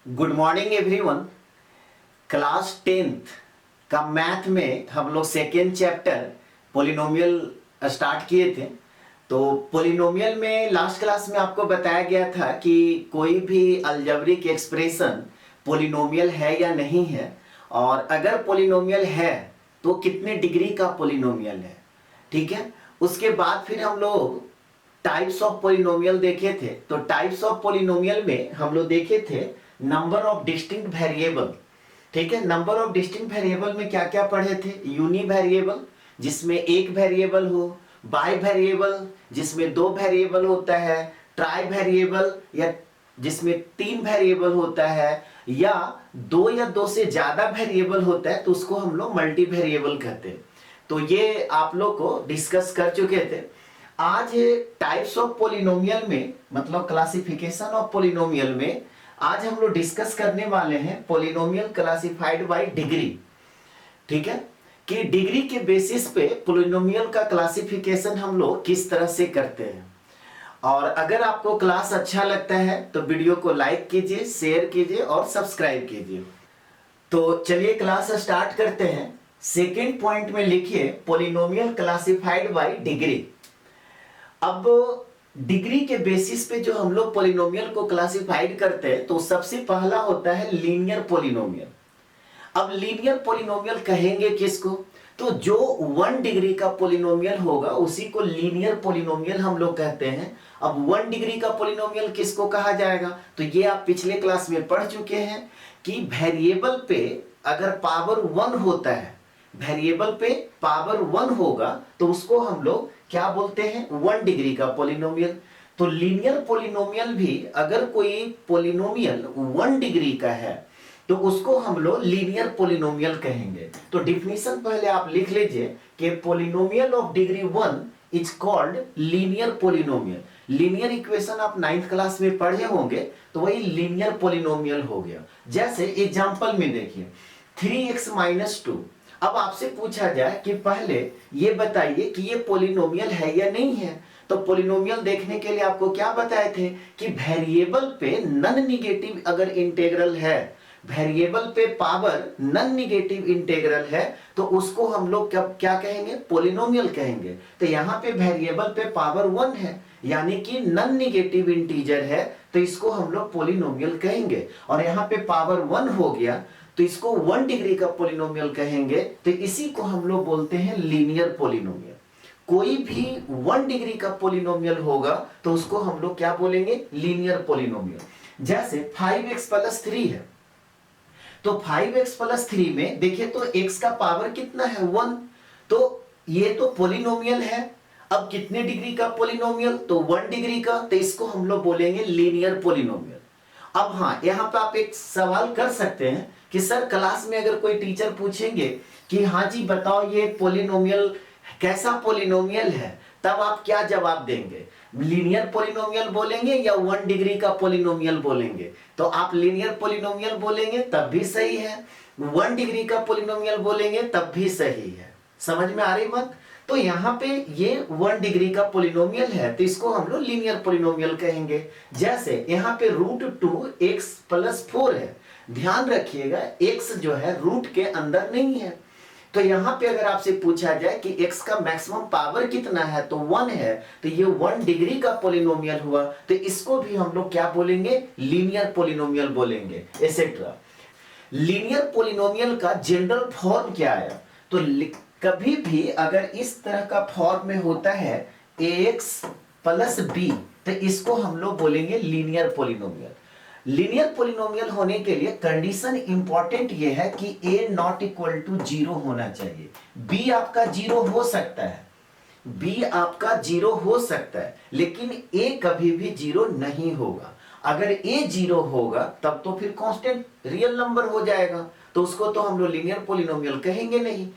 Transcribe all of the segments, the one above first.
Good morning everyone. Class 10th का math में हम लोग सेकेंड चैप्टर पोलिनोमियल स्टार्ट किए थे। तो पोलिनोमियल में लास्ट क्लास में आपको बताया गया था कि कोई भी अलजेब्रिक एक्सप्रेशन पोलिनोमियल है या नहीं है, और अगर पोलिनोमियल है तो कितने डिग्री का पोलिनोमियल है। ठीक है, उसके बाद फिर हम लोग टाइप्स ऑफ पोलिनोमियल देखे थे। तो टाइप्स ऑफ पोलिनोमियल में हम लोग देखे थे नंबर ऑफ डिस्टिंक्ट वेरिएबल। ठीक है, नंबर ऑफ डिस्टिंक्ट वेरिएबल में क्या क्या पढ़े थे? यूनि वेरिएबल जिसमें एक वेरिएबल हो, बाई वेरिएबल जिसमें दो वेरिएबल होता है, ट्राई वेरिएबल या जिसमें तीन वेरिएबल होता है, या दो से ज्यादा वेरिएबल होता है तो उसको हम लोग मल्टी वेरिएबल कहते हैं। तो ये आप लोग को डिस्कस कर चुके थे। आज टाइप्स ऑफ पोलिनोमियल में मतलब क्लासिफिकेशन ऑफ पोलिनोमियल में आज हम लोग डिस्कस करने वाले हैं पोलिनोमियल क्लासिफाइड बाय डिग्री। ठीक है, कि डिग्री के बेसिस पे पोलिनोमियल का क्लासिफिकेशन हम लोग किस तरह से करते हैं। और अगर आपको क्लास अच्छा लगता है तो वीडियो को लाइक कीजिए, शेयर कीजिए और सब्सक्राइब कीजिए। तो चलिए क्लास स्टार्ट करते हैं। सेकेंड पॉइंट में लिखिए पोलिनोमियल क्लासिफाइड बाय डिग्री। अब डिग्री के बेसिस पे जो हम लोग पोलिनोमियल को क्लासिफाइड करते हैं तो सबसे पहला होता है लीनियर पोलिनोमियल। अब लीनियर पोलिनोमियल कहेंगे किसको? तो जो 1 डिग्री का पोलिनोमियल होगा उसी को लीनियर पोलिनोमियल हम लोग कहते हैं। अब 1 डिग्री का पोलिनोमियल किसको कहा जाएगा? तो ये आप पिछले क्लास में पढ़ चुके हैं कि वेरिएबल पे अगर पावर 1 होता है, वेरिएबल पे पावर 1 होगा तो उसको हम लोग क्या बोलते हैं? 1 डिग्री का पोलिनोमियल। तो लीनियर पोलिनोमियल भी अगर कोई पोलिनोमियल 1 डिग्री का है तो उसको हम लोग लीनियर पोलिनोमियल कहेंगे। तो डिफिनीशन पहले आप लिख लीजिए कि polynomial of degree 1 is called linear polynomial. Linear equation आप 9th क्लास में पढ़े होंगे, तो वही लीनियर पोलिनोमियल हो गया। जैसे एग्जांपल में देखिए 3x - 2। अब आपसे पूछा जाए कि पहले ये बताइए कि ये पोलिनोमियल है या नहीं है। तो पोलिनोमियल देखने के लिए आपको क्या बताए थे कि वेरिएबल पे नॉन निगेटिव अगर इंटीग्रल है, वेरिएबल पे पावर नॉन निगेटिव इंटीग्रल है तो उसको हम लोग क्या कहेंगे? पोलिनोमियल कहेंगे। तो यहाँ पे वेरिएबल पे पावर 1 है यानी कि नॉन निगेटिव इंटीजर है, तो इसको हम लोग पोलिनोमियल कहेंगे। और यहाँ पे पावर 1 हो गया तो इसको 1 डिग्री का पोलिनोमियल कहेंगे। तो इसी को हम लोग बोलते हैं लीनियर पोलिनोमियल। कोई भी 1 डिग्री का पोलिनोमियल होगा तो उसको हम लोग क्या बोलेंगे? Linear polynomial. जैसे 5x + 3 है, तो 5x + 3 में देखिए तो x का पावर कितना है? 1। तो ये तो पोलिनोमियल है। अब कितने डिग्री का पोलिनोमियल? तो 1 डिग्री का। तो इसको हम लोग बोलेंगे लीनियर पोलिनोमियल। अब हाँ, यहाँ पे आप एक सवाल कर सकते हैं कि सर क्लास में अगर कोई टीचर पूछेंगे कि हाँ जी बताओ ये पोलिनोमियल कैसा पोलिनोमियल है, तब आप क्या जवाब देंगे? लीनियर पोलिनोमियल बोलेंगे या 1 डिग्री का पोलिनोमियल बोलेंगे? तो आप लीनियर पोलिनोमियल बोलेंगे तब भी सही है, 1 डिग्री का पोलिनोमियल बोलेंगे तब भी सही है। समझ में आ रही बात? तो यहाँ पे ये 1 डिग्री का पोलिनोमियल है तो इसको हम लोग लीनियर पोलिनोमियल कहेंगे। जैसे यहाँ पे √2x + 4 है। ध्यान रखिएगा x जो है रूट के अंदर नहीं है। तो यहाँ पे अगर आपसे पूछा जाए कि x का मैक्सिमम पावर कितना है तो 1 है, तो ये 1 डिग्री का पोलिनोमियल हुआ। तो इसको भी हम लोग क्या बोलेंगे? लीनियर पोलिनोमियल बोलेंगे, एसेट्रा। लीनियर पोलिनोमियल का जनरल फॉर्म क्या आया? तो कभी भी अगर इस तरह का फॉर्म में होता है ax + b, तो इसको हम लोग बोलेंगे लीनियर पोलिनोमियल। लीनियर पोलिनोमियल होने के लिए कंडीशन इंपॉर्टेंट ये है कि a ≠ 0 होना चाहिए। b आपका 0 हो सकता है, b आपका 0 हो सकता है, लेकिन a कभी भी 0 नहीं होगा। अगर a 0 होगा तब तो फिर कांस्टेंट रियल नंबर हो जाएगा, तो उसको तो हम लोग लीनियर पोलिनोमियल कहेंगे नहीं।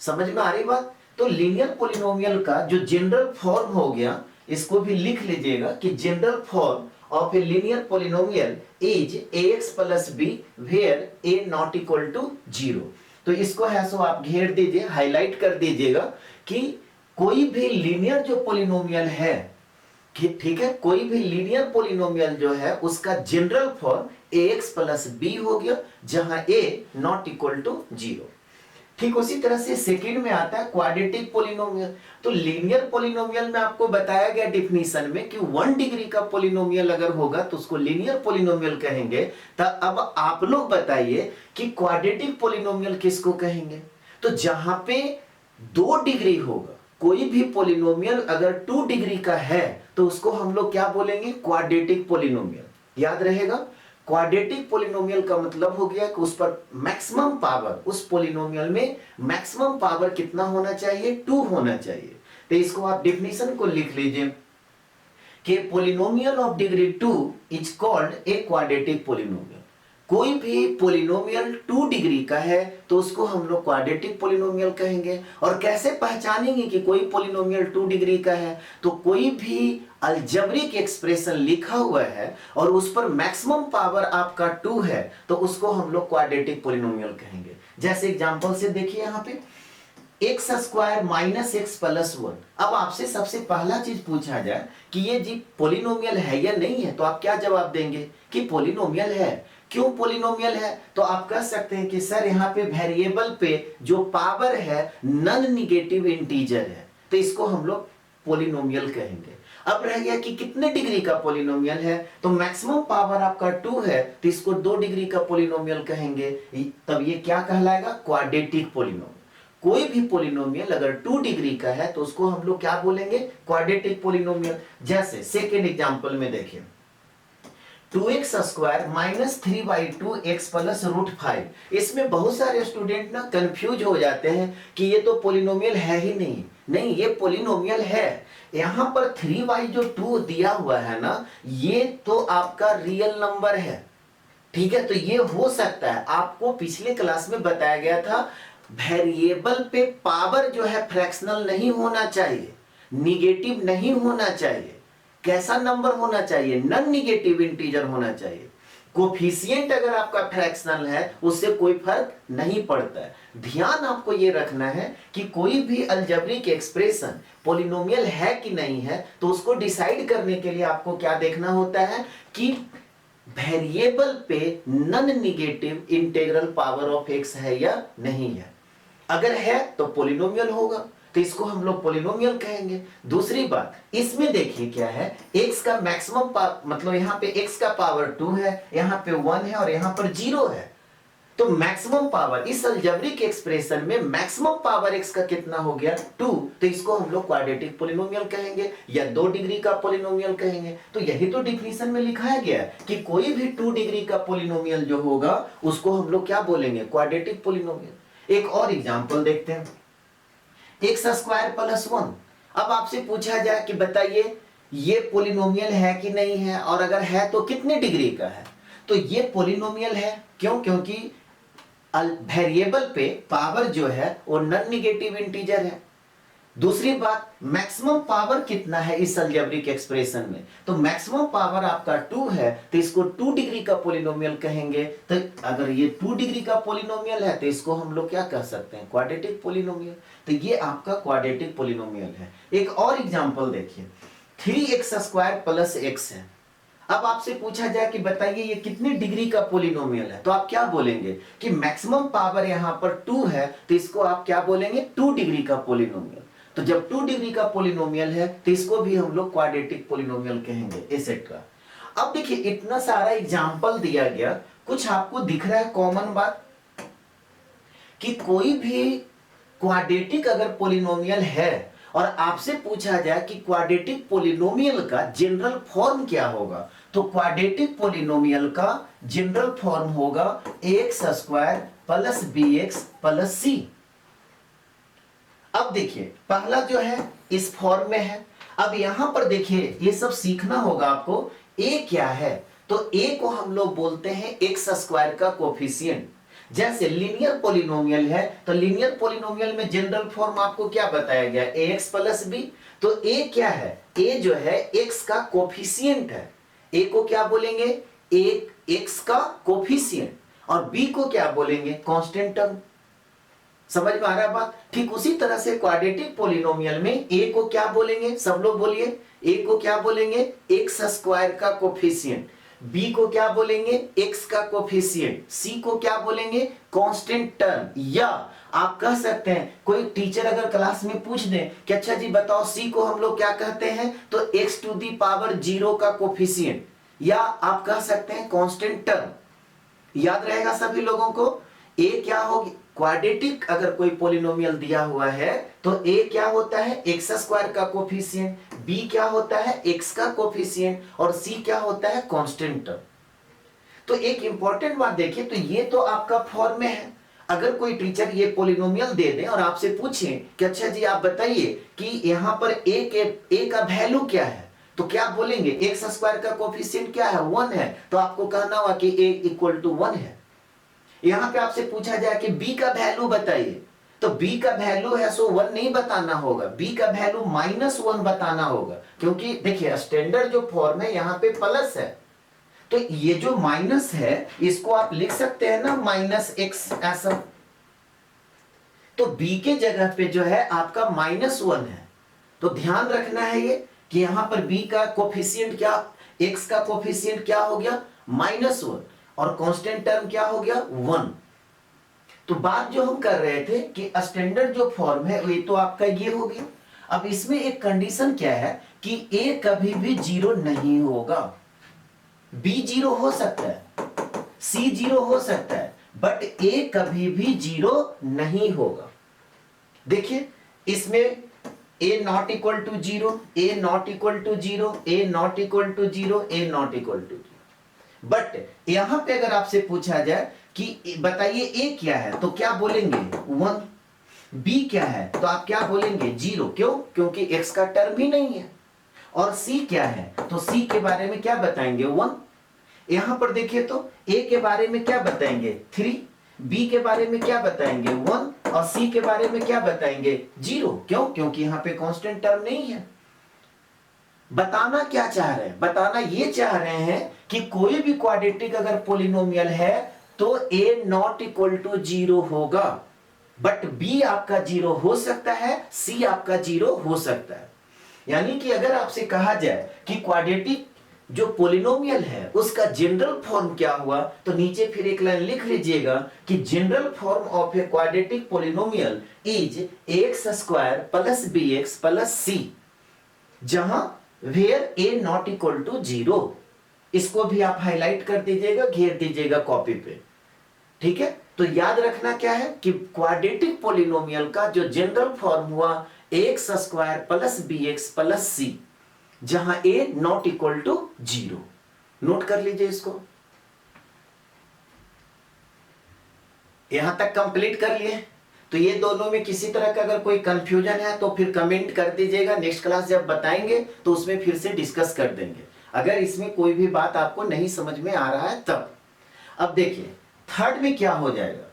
समझ में आ रही बात? तो लीनियर पोलिनोमियल का जो जनरल फॉर्म हो गया, इसको भी लिख लीजिएगा कि general form of a linear polynomial is ax + b where a ≠ 0। तो इसको है सो आप घेर दीजिए, हाईलाइट कर दीजिएगा कि कोई भी लीनियर जो पोलिनोमियल है ठीक है, कोई भी लीनियर पोलिनोमियल जो है उसका general form ax plus b हो गया, जहां a नॉट इक्वल टू 0। ठीक उसी तरह से सेकंड में आता है क्वाड्रेटिक पोलिनोमियल। तो लीनियर पोलिनोमियल में आपको बताया गया डिफिनीशन में कि 1 डिग्री का पोलिनोमियल अगर होगा तो उसको लीनियर पोलिनोमियल कहेंगे। तो अब आप लोग बताइए कि क्वाड्रेटिक पोलिनोमियल किसको कहेंगे। तो जहां पे 2 डिग्री होगा, कोई भी पोलिनोमियल अगर 2 डिग्री का है तो उसको हम लोग क्या बोलेंगे, क्वाड्रेटिक पोलिनोमियल। याद रहेगा, क्वाड्रेटिक पोलिनोमियल का मतलब हो गया कि उस पर मैक्सिमम पावर, उस पोलिनोमियल में मैक्सिमम पावर कितना होना चाहिए, 2 होना चाहिए। तो इसको आप डिफिनीशन को लिख लीजिए कि polynomial of degree 2 is called a quadratic polynomial. कोई भी पोलिनोमियल 2 डिग्री का है तो उसको हम लोग क्वाड्रेटिक पोलिनोमियल कहेंगे। और कैसे पहचानेंगे कि कोई पोलिनोमियल 2 डिग्री का है, तो कोई भी अलजेब्रिक एक्सप्रेशन लिखा हुआ है और उस पर मैक्सिमम पावर आपका 2 है तो उसको हम लोग क्वाड्रेटिक पोलिनोमियल कहेंगे। जैसे एग्जांपल से देखिए यहाँ पे x square minus x plus 1। अब आपसे सबसे पहला चीज पूछा जाए कि ये जी पोलिनोमियल है या नहीं है, तो आप क्या जवाब देंगे कि पोलिनोमियल है। क्यों पोलिनोमियल है, तो आप कह सकते हैं कि सर यहाँ पे वेरिएबल पे जो पावर है नॉन निगेटिव इंटीजर है, तो इसको हम लोग पोलिनोमियल कहेंगे। अब रह गया कि कितने डिग्री का पोलिनोमियल है, तो मैक्सिमम पावर आपका 2 है तो इसको 2 डिग्री का पोलिनोमियल कहेंगे। तब ये क्या कहलाएगा, क्वाड्रेटिक पोलिनोमियल। कोई भी पोलिनोमियल अगर 2 डिग्री का है तो उसको हम लोग क्या बोलेंगे, क्वाड्रेटिक पोलिनोमियल। जैसे सेकेंड एग्जांपल में देखिए 2x square minus 3/2x plus root 5। इसमें बहुत सारे स्टूडेंट ना कंफ्यूज हो जाते हैं कि ये तो पोलिनोमियल है ही नहीं। नहीं, ये पोलिनोमियल है। यहां पर 3y जो 2 दिया हुआ है ना, ये तो आपका रियल नंबर है। ठीक है, तो ये हो सकता है, आपको पिछले क्लास में बताया गया था वेरिएबल पे पावर जो है फ्रैक्शनल नहीं होना चाहिए, निगेटिव नहीं होना चाहिए। कैसा नंबर होना चाहिए, नॉन निगेटिव इंटीजर होना चाहिए। कोफिशिएंट अगर आपका फ्रैक्शनल है उससे कोई फर्क नहीं पड़ता है। ध्यान आपको ये रखना है कि कोई भी अलजेब्रिक एक्सप्रेशन पोलिनोमियल है कि नहीं है, तो उसको डिसाइड करने के लिए आपको क्या देखना होता है कि वेरिएबल पे non negative integral power of x है या नहीं है। अगर है तो पोलिनोमियल होगा, तो इसको हम लोग पोलिनोमियल कहेंगे। दूसरी बात इसमें देखिए क्या है, x का मैक्सिमम मतलब यहाँ पे x का पावर 2 है, यहाँ पे 1 है और यहाँ पर 0 है। तो मैक्सिमम पावर इस अलजेब्रिक एक्सप्रेशन में मैक्सिमम पावर x का कितना हो गया, 2। तो इसको हम लोग क्वाड्रेटिक पोलिनोमियल कहेंगे या 2 डिग्री का पोलिनोमियल कहेंगे। तो यही तो डिफिनीशन में लिखाया गया है कि कोई भी 2 डिग्री का पोलिनोमियल जो होगा उसको हम लोग क्या बोलेंगे, क्वाड्रेटिक पोलिनोमियल। एक और एग्जांपल देखते हैं, एक्स स्क्वायर प्लस 1। अब आपसे पूछा जाए कि बताइए ये पोलिनोमियल है कि नहीं है, और अगर है तो कितने डिग्री का है। तो ये पोलिनोमियल है। क्यों, क्योंकि वेरिएबल पे पावर जो है वो नॉन निगेटिव इंटीजर है। दूसरी बात, मैक्सिमम पावर कितना है इस अलजेब्रिक एक्सप्रेशन में, तो मैक्सिमम पावर आपका 2 है तो इसको 2 डिग्री का पोलिनोमियल कहेंगे। तो अगर ये 2 डिग्री का पोलिनोमियल है तो इसको हम लोग क्या कह सकते हैं, क्वाड्रेटिक पोलिनोमियल। तो ये आपका क्वाड्रेटिक पोलिनोमियल है। एक और एग्जांपल देखिए, 3x स्क्वायर प्लस x है। अब आपसे पूछा जाए कि बताइए ये कितने डिग्री का पोलिनोमियल है, तो आप क्या बोलेंगे कि मैक्सिमम पावर यहां पर 2 है तो इसको आप क्या बोलेंगे, 2 डिग्री का पोलिनोमियल। तो जब 2 डिग्री का पोलिनोमियल है तो इसको भी हम लोग क्वाड्रेटिक पोलिनोमियल कहेंगे, एसेट्रा। अब देखिए इतना सारा एग्जांपल दिया गया, कुछ आपको दिख रहा है कॉमन बात कि कोई भी क्वाड्रेटिक अगर पोलिनोमियल है और आपसे पूछा जाए कि क्वाड्रेटिक पोलिनोमियल का जनरल फॉर्म क्या होगा, तो क्वाड्रेटिक पोलिनोमियल का जनरल फॉर्म होगा x square plus b x plus c. अब देखिए पहला जो है इस फॉर्म में है। अब यहां पर देखिए ये सब सीखना होगा आपको। a क्या है, तो a को हम लोग बोलते हैं एक्स स्क्वायर का कोफिशिएंट। जैसे लीनियर पोलिनोमियल है तो लीनियर पोलिनोमियल में जनरल फॉर्म आपको क्या बताया गया, ax प्लस बी। तो a क्या है, a जो है x का कोफिशिएंट है। a को क्या बोलेंगे, x का कोफिशिएंट, और b को क्या बोलेंगे, कांस्टेंट टर्म। समझ में आ रहा है बात। ठीक उसी तरह से क्वाड्रेटिक पोलिनोमियल में a को क्या बोलेंगे, सब लोग बोलिए, ए को क्या बोलेंगे, एक्स स्क्वायर का कोफिशिएंट, बी को क्या बोलेंगे, एक्स का कोफिशिएंट, सी को क्या बोलेंगे, कांस्टेंट टर्म। या आप कह सकते हैं, कोई टीचर अगर क्लास में पूछ दे कि अच्छा जी बताओ सी को हम लोग क्या कहते हैं, तो एक्स टू दी पावर 0 का कोफिशिएंट, या आप कह सकते हैं कांस्टेंट टर्म। याद रहेगा सभी लोगों को। ए क्या होगी, क्वाड्रेटिक अगर कोई पॉलिनोमियल दिया हुआ है तो ए क्या होता है, एक्स स्क्वायर का कोफिशिएंट, बी क्या होता है, एक्स का कोफिशिएंट, और सी क्या होता है, कांस्टेंट टर्म। तो एक इंपॉर्टेंट बात देखिए, तो ये तो आपका फॉर्म में है। अगर कोई टीचर ये पॉलिनोमियल दे दे और आपसे पूछे कि अच्छा जी आप बताइए कि यहां पर ए का वैल्यू क्या है, तो क्या बोलेंगे, एक्स स्क्वायर का कोफिशिएंट क्या है, 1 है, तो आपको कहना होगा कि ए इक्वल टू 1 है। यहां पे आपसे पूछा जाए कि बी का वैल्यू बताइए, तो बी का वैल्यू है सो 1 नहीं बताना होगा, बी का वैल्यू -1 बताना होगा, क्योंकि देखिए स्टैंडर्ड जो फॉर्म है यहां पे प्लस है, तो ये जो माइनस है इसको आप लिख सकते हैं ना -x ऐसा। तो b के जगह पे जो है आपका -1 है, तो ध्यान रखना है ये कि यहां पर b का कोफिशिएंट क्या, x का कोफिशिएंट क्या हो गया, -1, और कांस्टेंट टर्म क्या हो गया, 1। तो बात जो हम कर रहे थे कि स्टैंडर्ड जो फॉर्म है ये तो आपका ये हो गया। अब इसमें एक कंडीशन क्या है कि a कभी भी 0 नहीं होगा, b 0 हो सकता है, c 0 हो सकता है, बट a कभी भी 0 नहीं होगा। देखिए इसमें a not equal to 0, a not equal to 0, a not equal to 0, a not equal to 0। But यहां पे अगर आपसे पूछा जाए कि बताइए a क्या है, तो क्या बोलेंगे 1, b क्या है तो आप क्या बोलेंगे 0, क्यों, क्योंकि x का टर्म ही नहीं है, और c क्या है तो c के बारे में क्या बताएंगे 1। यहां पर देखिए तो a के बारे में क्या बताएंगे 3, b के बारे में क्या बताएंगे 1, और c के बारे में क्या बताएंगे 0, क्यों, क्योंकि यहां पे कांस्टेंट टर्म नहीं है। बताना क्या चाह रहे हैं, बताना ये चाह रहे हैं कि कोई भी क्वाड्रेटिक अगर पॉलिनोमियल है तो a नॉट इक्वल टू 0 होगा, बट b आपका 0 हो सकता है, c आपका 0 हो सकता है। यानी कि अगर आपसे कहा जाए कि क्वाड्रेटिक जो पॉलिनोमियल है उसका जनरल फॉर्म क्या हुआ, तो नीचे फिर एक लाइन लिख लीजिएगा कि general form of a quadratic polynomial is x square plus b x plus c, जहां where a not equal to 0। इसको भी आप हाईलाइट कर दीजिएगा, घेर दीजिएगा कॉपी पे, ठीक है। तो याद रखना क्या है कि क्वाड्रेटिक पॉलिनोमियल का जो जनरल फॉर्म हुआ x square plus b x plus c, जहां a not equal to 0। Note कर लीजिए इसको, यहां तक कंप्लीट कर लिए। तो ये दोनों में किसी तरह का अगर कोई कंफ्यूजन है तो फिर कमेंट कर दीजिएगा, नेक्स्ट क्लास जब बताएंगे तो उसमें फिर से डिस्कस कर देंगे, अगर इसमें कोई भी बात आपको नहीं समझ में आ रहा है तब। अब देखिए थर्ड में क्या हो जाएगा,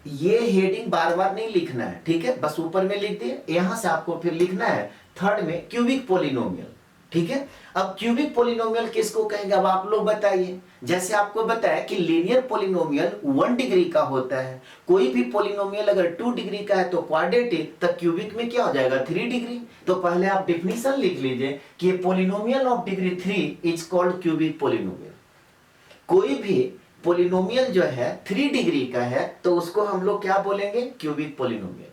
ये हेडिंग बार बार नहीं लिखना है, ठीक है, बस ऊपर में लिख दिए, यहां से आपको फिर लिखना है थर्ड में क्यूबिक पॉलिनोमियल, ठीक है। अब क्यूबिक पॉलिनोमियल किसको कहेंगे, अब आप लोग बताइए। जैसे आपको बताया कि लीनियर पॉलिनोमियल 1 डिग्री का होता है, कोई भी पॉलिनोमियल अगर 2 डिग्री का है तो क्वाड्रेटिक, तब क्यूबिक में क्या हो जाएगा 3 डिग्री। तो पहले आप डेफिनेशन लिख लीजिए कि polynomial of degree 3 is called cubic polynomial. कोई भी पॉलिनोमियल जो है 3 डिग्री का है तो उसको हम लोग क्या बोलेंगे, क्यूबिक पॉलिनोमियल।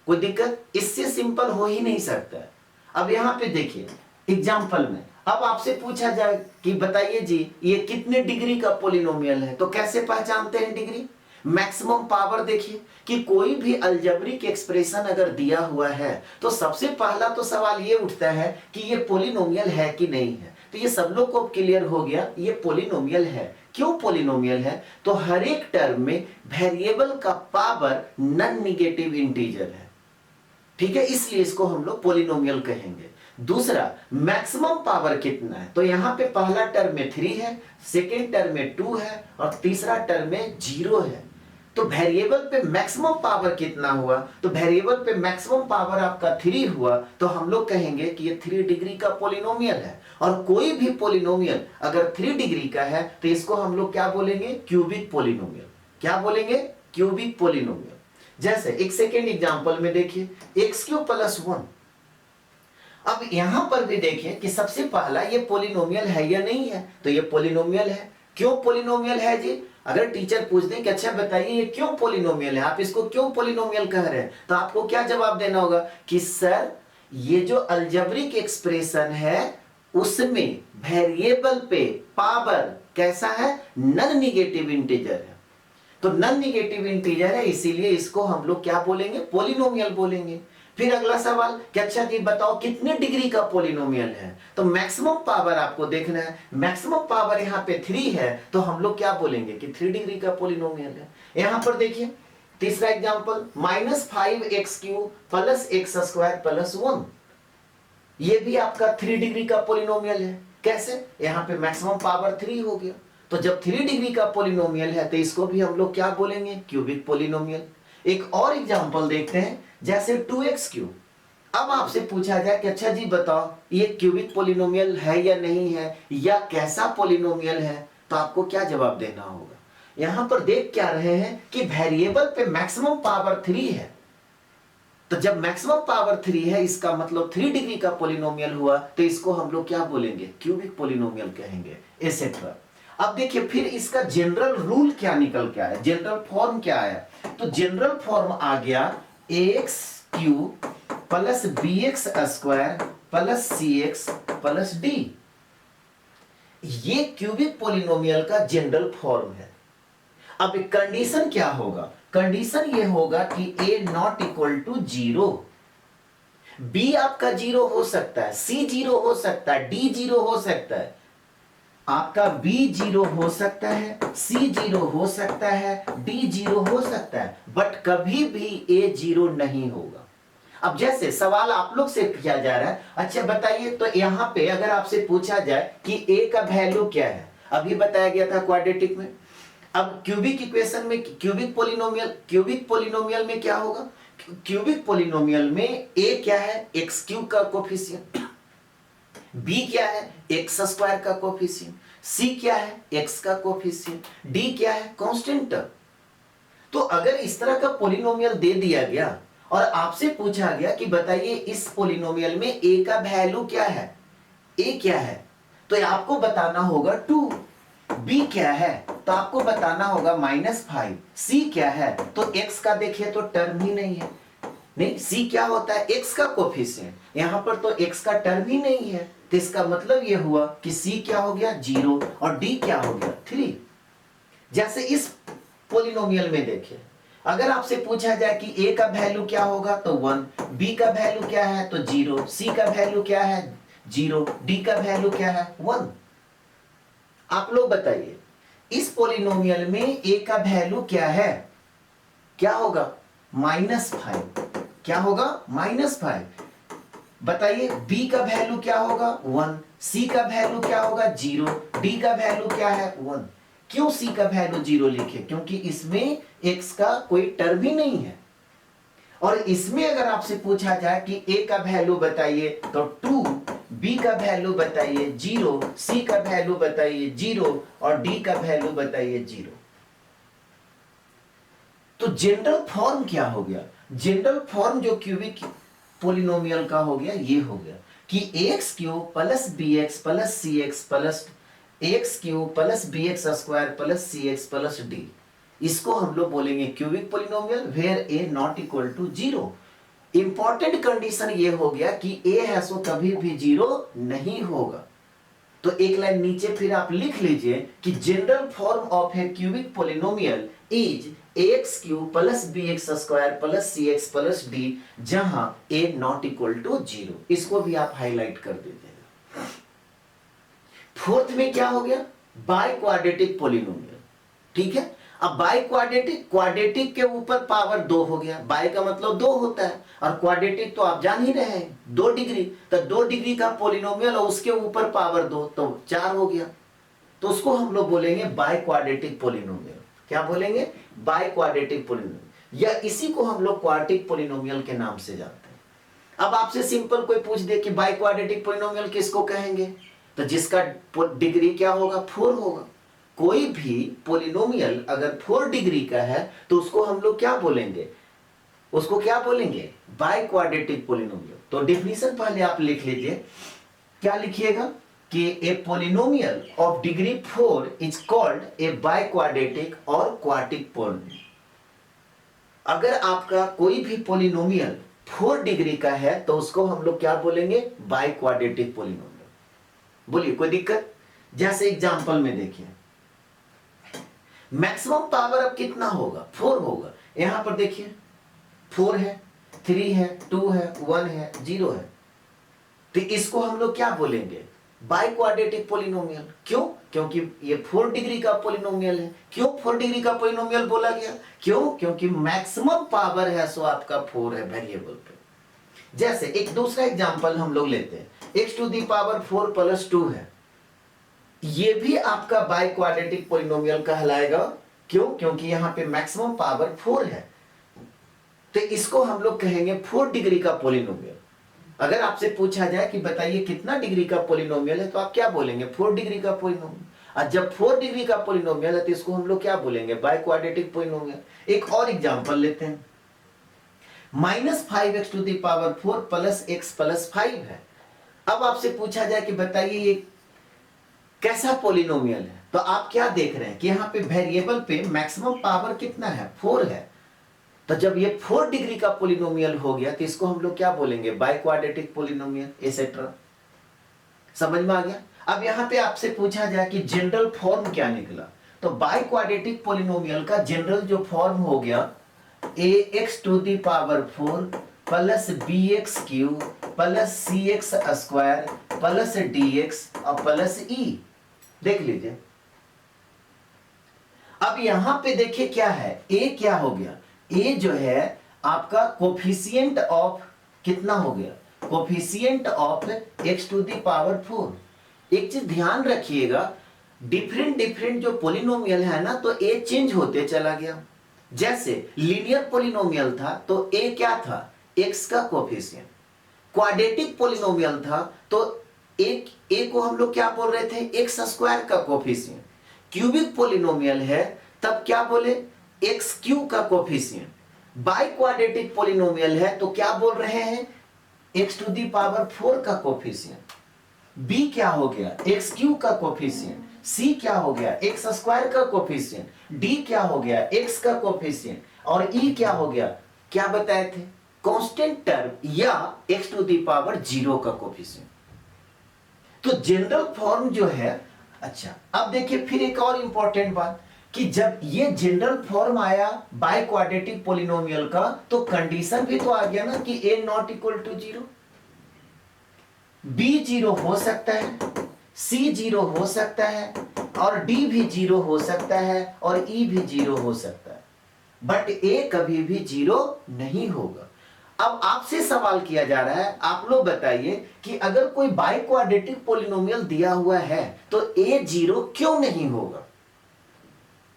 कोई दिक्कत, इससे सिंपल हो ही नहीं सकता है। अब यहां पे देखिए एग्जाम्पल में, अब आपसे पूछा जाए कि बताइए जी ये कितने डिग्री का पॉलिनोमियल है, तो कैसे पहचानते हैं डिग्री, मैक्सिमम पावर। देखिए कि कोई भी अलजेब्रिक एक्सप्रेशन अगर दिया हुआ है तो सबसे पहला तो सवाल ये उठता है कि ये पॉलिनोमियल है कि नहीं है। तो ये सब लोग को क्लियर हो गया, ये पॉलिनोमियल है। क्यों पॉलिनोमियल है, तो हर एक टर्म में वेरिएबल का पावर नॉन नेगेटिव इंटीजर है, ठीक है, इसलिए इसको हम लोग पॉलिनोमियल कहेंगे। दूसरा मैक्सिमम पावर कितना है, तो यहां पे पहला टर्म में 3 है, सेकेंड टर्म में 2 है, और तीसरा टर्म में 0 है। तो वेरिएबल पे मैक्सिमम पावर कितना हुआ, तो वेरिएबल पे मैक्सिमम पावर आपका 3 हुआ, तो हम लोग कहेंगे कि ये 3 डिग्री का पॉलिनोमियल है। और कोई भी पॉलिनोमियल अगर 3 डिग्री का है तो इसको हम लोग क्या बोलेंगे, क्यूबिक पॉलिनोमियल। क्या बोलेंगे, क्यूबिक पॉलिनोमियल। जैसे एक सेकेंड एग्जांपल में देखिए x³ + 1। अब यहां पर भी देखें कि सबसे पहला ये पॉलिनोमियल है या नहीं है, तो ये पॉलिनोमियल है। क्यों पॉलिनोमियल है जी? अगर टीचर पूछ दें कि अच्छा बताइए ये क्यों पॉलिनोमियल है, आप इसको क्यों पॉलिनोमियल कह रहे हैं, तो आपको क्या जवाब देना होगा कि सर ये जो अलजेब्रिक एक्सप्रेशन है उसमें वेरिएबल पे पावर कैसा है, नॉन नेगेटिव इंटीजर है। तो नॉन नेगेटिव इंटीजर है, इसीलिए इसको हम लोग क्या बोलेंगे, पॉलिनोमियल बोलेंगे। फिर अगला सवाल कि अच्छा जी बताओ कितने डिग्री का पॉलिनोमियल है, तो मैक्सिमम पावर आपको देखना है। मैक्सिमम पावर यहाँ पे 3 है, तो हम लोग क्या बोलेंगे कि 3 डिग्री का पॉलिनोमियल है। यहां पर देखिए तीसरा example, -5x³ plus x² plus 1, ये भी आपका 3 डिग्री का पॉलिनोमियल है। कैसे? यहाँ पे मैक्सिमम पावर 3 हो गया, तो जब 3 डिग्री का पॉलिनोमियल है तो इसको भी हम लोग क्या बोलेंगे, क्यूबिक पॉलिनोमियल। एक और एग्जांपल देखते हैं, जैसे 2x³। अब आपसे पूछा जाए कि अच्छा जी बताओ ये क्यूबिक पॉलिनोमियल है या नहीं है, या कैसा पॉलिनोमियल है, तो आपको क्या जवाब देना होगा। यहां पर देख क्या रहे हैं कि वेरिएबल पे मैक्सिमम पावर 3 है, तो जब मैक्सिमम पावर 3 है इसका मतलब 3 डिग्री का पॉलिनोमियल हुआ, तो इसको हम लोग क्या बोलेंगे, क्यूबिक पॉलिनोमियल कहेंगे, एसेट्रा। अब देखिए फिर इसका जनरल रूल क्या निकल के आया, जनरल फॉर्म क्या आया, तो जनरल फॉर्म आ गया ax³ plus bx² plus cx plus d। ये क्यूबिक पॉलिनोमियल का जनरल फॉर्म है। अब कंडीशन क्या होगा, कंडीशन ये होगा कि a not equal to 0, b आपका 0 हो सकता है, c 0 हो सकता है, d 0 हो सकता है, आपका b 0 हो सकता है, c 0 हो सकता है, d 0 हो सकता है, बट कभी भी a 0 नहीं होगा। अब जैसे सवाल आप लोग से किया जा रहा है, अच्छा बताइए तो यहां पे अगर आपसे पूछा जाए कि a का वैल्यू क्या है, अभी बताया गया था क्वाड्रेटिक में। अब क्यूबिक इक्वेशन में, क्यूबिक पॉलिनोमियल में क्या होगा, क्यूबिक पॉलिनोमियल में a क्या है, x³ का कोफिशिएंट, b क्या है, x² का कोफिशिएंट, c क्या है, x का कोफिशिएंट, d क्या है, कांस्टेंट। तो अगर इस तरह का पॉलिनोमियल दे दिया गया और आपसे पूछा गया कि बताइए इस पॉलिनोमियल में a का वैल्यू क्या है, a क्या है, तो आपको बताना होगा 2, b क्या है तो आपको बताना होगा -5, c क्या है तो x का देखिए तो टर्म ही नहीं है, नहीं c क्या होता है, x का कोफिशिएंट, यहां पर तो x का टर्म ही नहीं है, तो इसका मतलब यह हुआ कि c क्या हो गया 0 और d क्या हो गया 3। जैसे इस पॉलिनोमियल में देखिए, अगर आपसे पूछा जाए कि a का वैल्यू क्या होगा तो 1, b का वैल्यू क्या है तो 0, c का वैल्यू क्या है 0, d का वैल्यू क्या है 1। आप लोग बताइए इस पॉलिनोमियल में a का वैल्यू क्या है, क्या होगा -5, क्या होगा -5। बताइए b का वैल्यू क्या होगा 1, c का वैल्यू क्या होगा 0, d का वैल्यू क्या है 1। क्यों c का वैल्यू 0 लिखे, क्योंकि इसमें x का कोई टर्म ही नहीं है। और इसमें अगर आपसे पूछा जाए कि a का वैल्यू बताइए तो 2, b का वैल्यू बताइए 0, c का वैल्यू बताइए 0 और d का वैल्यू बताइए 0। तो जनरल फॉर्म क्या हो गया, जनरल फॉर्म जो क्यूबिक पॉलिनोमियल का हो गया ये हो गया कि ax³ plus bx plus cx plus ax³ plus bx² plus cx plus d, इसको हम लोग बोलेंगे cubic polynomial where a not equal to 0। Important condition ये हो गया कि a है सो कभी भी 0 नहीं होगा। तो एक लाइन नीचे फिर आप लिख लीजिए कि general form of A cubic polynomial is ax³ plus bx² plus cx plus d, जहां a नॉट इक्वल टू 0। इसको भी आप हाईलाइट कर दीजिएगा। फोर्थ में क्या हो गया, बाय क्वाड्रेटिक पॉलिनोमियल। ठीक है, अब बाय क्वाड्रेटिक, क्वाड्रेटिक के ऊपर पावर 2 हो गया, बाय का मतलब 2 होता है और क्वाड्रेटिक तो आप जान ही रहे हैं 2 डिग्री, तो 2 डिग्री का पॉलिनोमियल और उसके ऊपर पावर 2 तो 4 हो गया, तो उसको हम लोग बोलेंगे बाय क्वाड्रेटिक पॉलिनोमियल। क्या बोलेंगे, बाय क्वाड्रेटिक पॉलिनोमियल, या इसी को हम लोग क्वाड्रेटिक पॉलिनोमियल के नाम से जानते हैं। अब आपसे सिंपल कोई पूछ दे कि बाय क्वाड्रेटिक पॉलिनोमियल किसको कहेंगे, तो जिसका डिग्री क्या होगा 4 होगा। कोई भी पॉलिनोमियल अगर 4 डिग्री का है तो उसको हम लोग क्या बोलेंगे, उसको क्या बोलेंगे, बाई क्वाड्रेटिक पोलिनोमियल। तो डिफिनीशन पहले आप लिख लीजिए, क्या लिखिएगा कि a polynomial of degree 4 is called a biquadratic और क्वार्टिक पोलिनोमियल। अगर आपका कोई भी पोलिनोमियल 4 डिग्री का है तो उसको हम लोग क्या बोलेंगे, बाई क्वाड्रेटिक पोलिनोमियल। बोलिए कोई दिक्कत? जैसे एग्जांपल में देखिए, मैक्सिमम पावर अब कितना होगा, 4 होगा। यहां पर देखिए 4 है, 3 है, 2 है, 1 है, 0 है। तो इसको हम लोग क्या बोलेंगे, बाई क्वाड्रेटिक पोलिनोमियल। क्यों? क्योंकि ये 4 डिग्री का पोलिनोमियल है। क्यों 4 डिग्री का पोलिनोमियल बोला गया? क्यों? क्योंकि मैक्सिमम पावर है सो आपका 4 है वेरिएबल पे। जैसे एक दूसरा एग्जांपल हम लोग लेते हैं, x to the power 4 plus 2 है, ये भी आपका बाई क्वाड्रेटिक पोलिनोमियल कहलाएगा। क्यों? क्योंकि यहां पे मैक्सिमम पावर 4 है। तो इसको हम लोग कहेंगे 4 डिग्री का पोलिनोमियल। अगर आपसे पूछा जाए कि बताइए कितना डिग्री का पोलिनोमियल है, तो आप क्या बोलेंगे, 4 डिग्री का पोलिनोमियल। और जब 4 डिग्री का पोलिनोमियल है तो इसको हम लोग क्या बोलेंगे, बाई क्वाड्रेटिक पोलिनोमियल। एक और एग्जांपल लेते हैं, -5x to the power 4 plus x plus 5 है। अब आपसे पूछा जाए कि बताइए ये कैसा पोलिनोमियल है, तो आप क्या देख रहे हैं कि यहाँ पे वेरिएबल पे मैक्सिमम पावर कितना है, 4 है। तो जब ये 4 डिग्री का पोलिनोमियल हो गया तो इसको हम लोग क्या बोलेंगे, बाई क्वाड्रेटिक पोलिनोमियल, एसेट्रा। समझ में आ गया? अब यहाँ पे आपसे पूछा जाए कि जनरल फॉर्म क्या निकला, तो बाई क्वाड्रेटिक पोलिनोमियल का जनरल जो फॉर्म हो गया, ax to the power 4 plus bx cube plus cx square plus dx और प्लस e। देख लीजिए, अब यहां पे देखिए क्या है, a क्या हो गया, a जो है आपका कोफिशिएंट ऑफ कितना हो गया, coefficient of x to the power 4। एक चीज ध्यान रखिएगा, डिफरेंट डिफरेंट जो पोलिनोमियल है ना, तो a चेंज होते चला गया। जैसे लीनियर पोलिनोमियल था तो a क्या था, x का कोफिशिएंट। क्वाड्रेटिक पोलिनोमियल था तो a को हम लोग क्या बोल रहे थे, x स्क्वायर का कोफिशिएंट। क्यूबिक पोलिनोमियल है तब क्या बोले, x क्यूब का कोफिशिएंट। बाई क्वाड्रेटिक पोलिनोमियल है तो क्या बोल रहे हैं, x टू दी पावर 4 का कोफिशिएंट। b क्या हो गया, x क्यूब का कोफिशिएंट। c क्या हो गया, x स्क्वायर का कोफिशिएंट। d क्या हो गया, x का कोफिशिएंट। और e क्या हो गया, क्या बताए थे, कांस्टेंट टर्म या x टू दी पावर 0 का कोफिशिएंट। तो जनरल फॉर्म जो है, अच्छा अब देखिए फिर एक और इंपॉर्टेंट बात कि जब ये जनरल फॉर्म आया बाई क्वाड्रेटिक पोलिनोमियल का, तो कंडीशन भी तो आ गया ना कि a not equal to 0। b 0 हो सकता है, c 0 हो सकता है, और d भी 0 हो सकता है, और e भी 0 हो सकता है, बट a कभी भी 0 नहीं होगा। अब आपसे सवाल किया जा रहा है, आप लोग बताइए कि अगर कोई बाई क्वाड्रेटिक पोलिनोमियल दिया हुआ है तो a 0 क्यों नहीं होगा?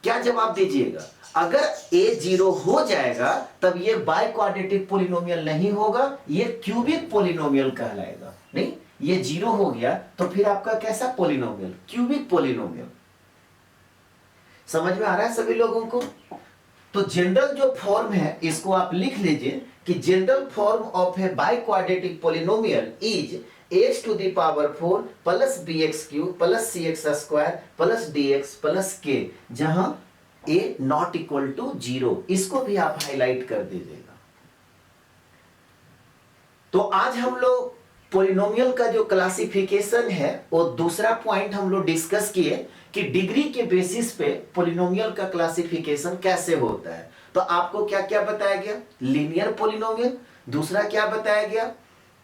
क्या जवाब दीजिएगा? अगर a 0 हो जाएगा तब ये बाई क्वाड्रेटिक पोलिनोमियल नहीं होगा, ये क्यूबिक पोलिनोमियल कहलाएगा। नहीं, ये 0 हो गया तो फिर आपका कैसा पोलिनोमियल, क्यूबिक पोलिनोमियल। समझ में आ रहा है सभी लोगों को? तो जनरल जो फॉर्म है इसको आप लिख लीजिए कि general form of a biquadratic polynomial is x to the power 4 plus bx cube plus cx square plus dx plus k, जहां a नॉट इक्वल टू 0। इसको भी आप हाईलाइट कर दीजिएगा। तो आज हम लोग पोलिनोमियल का जो क्लासिफिकेशन है वो दूसरा पॉइंट हम लोग डिस्कस किए कि डिग्री के बेसिस पे पोलिनोमियल का क्लासिफिकेशन कैसे होता है। तो आपको क्या क्या बताया गया, लीनियर पोलिनोमियल, दूसरा क्या बताया गया,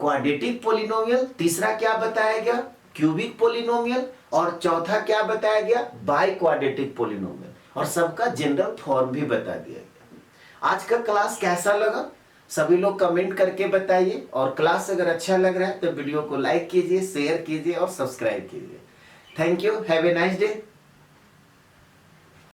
क्वाड्रेटिक पोलिनोमियल, तीसरा क्या बताया गया, क्यूबिक पोलिनोमियल, और चौथा क्या बताया गया, बाई क्वाड्रेटिक पोलिनोमियल, और सबका जनरल फॉर्म भी बता दिया गया। आज का क्लास कैसा लगा सभी लोग कमेंट करके बताइए, और क्लास अगर अच्छा लग रहा है तो वीडियो को लाइक कीजिए, शेयर कीजिए और सब्सक्राइब कीजिए। Thank you, have a nice day.